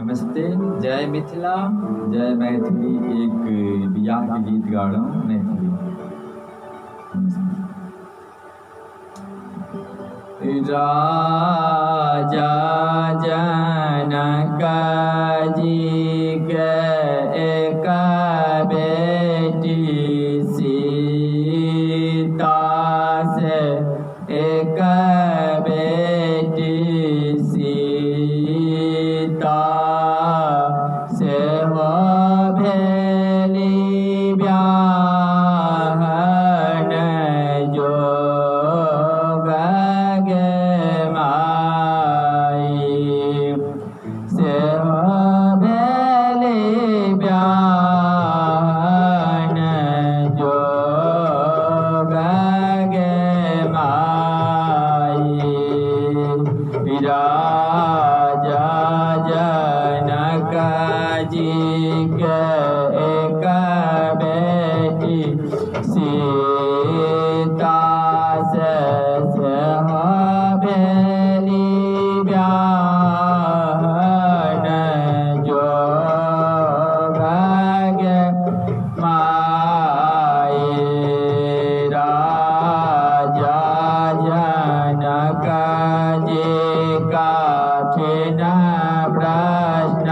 नमस्ते, जय मिथिला, जय मैथिली। एक बियाह के गीत गा रहा हूँ मैथिली। राजा जनक जी के एक बेटी सीता से, एक बेटी सीता से हो भेली ब्याहन जोग गे माई, से हो भेली ब्याहन जोग गे माई। राजा जनक जी के एक बेटी सीता से हो भेली ब्याहन जोग गे माई। राजा जनक जी का कठिन प्रश्न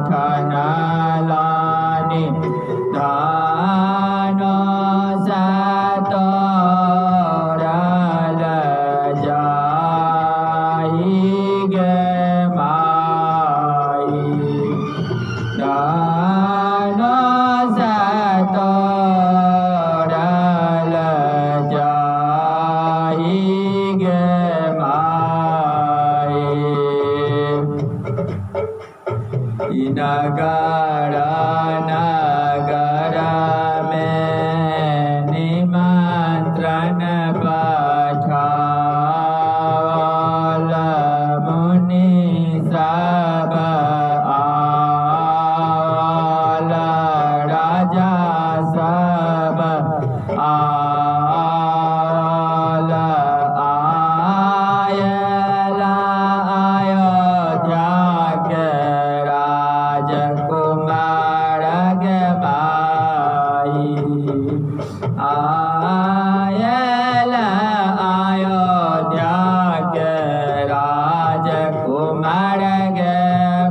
ठनलानि, धनुष तोड़ल जाई गे माई, धनुष तोड़ल जाई गे माई। नगर नगर में निमंत्रण पठावल, मुनि सब आवल, राजा सब आवल। आयल अयोध्या के राजकुमार गे माई, आयल अयोध्या के राजकुमार गे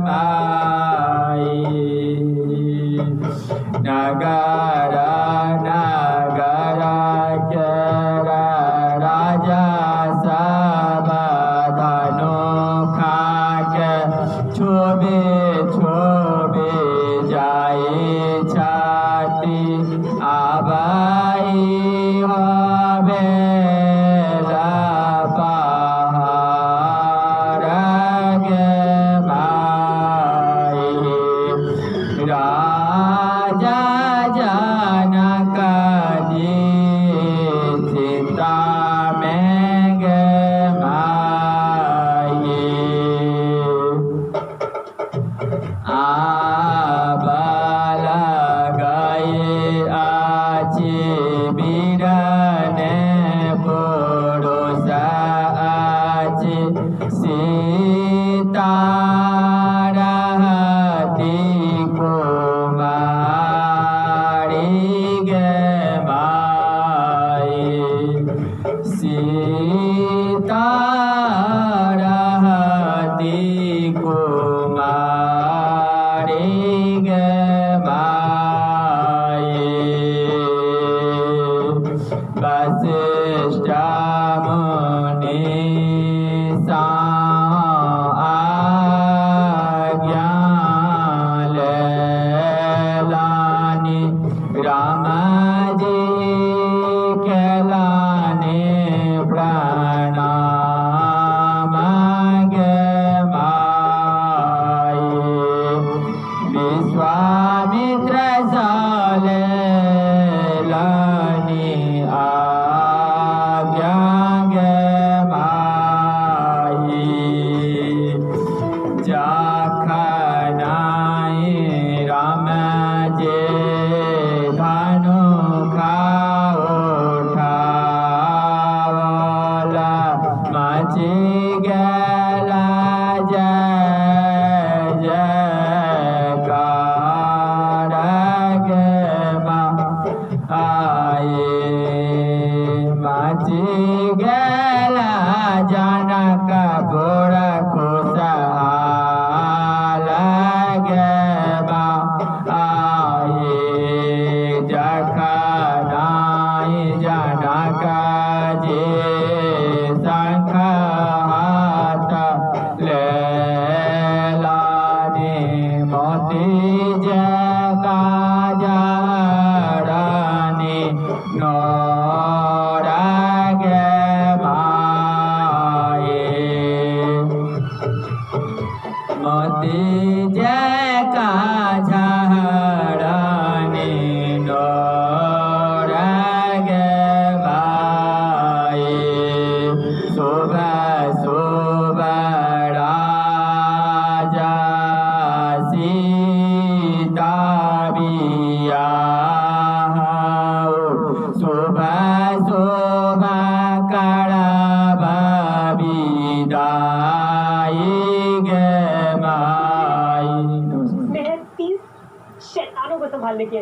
माई। नगर नगर के राजा सब धनुखा के छोबे छोबे जाए छाती, आबाई हवे पहाड़ गे माई। राजा जनक जी सीता में गे माई। आबल गए आछि बीरने पुरुष आछि, सीता रहती कुमारी गे माई, सीता रहती कुमारी जय का झाड़ने डोरग भाई शोभा शोभा राजा सीता बिया शोभा शोभा कड़वा विदाई गे माई। मैं 30 शैतानों को संभालने की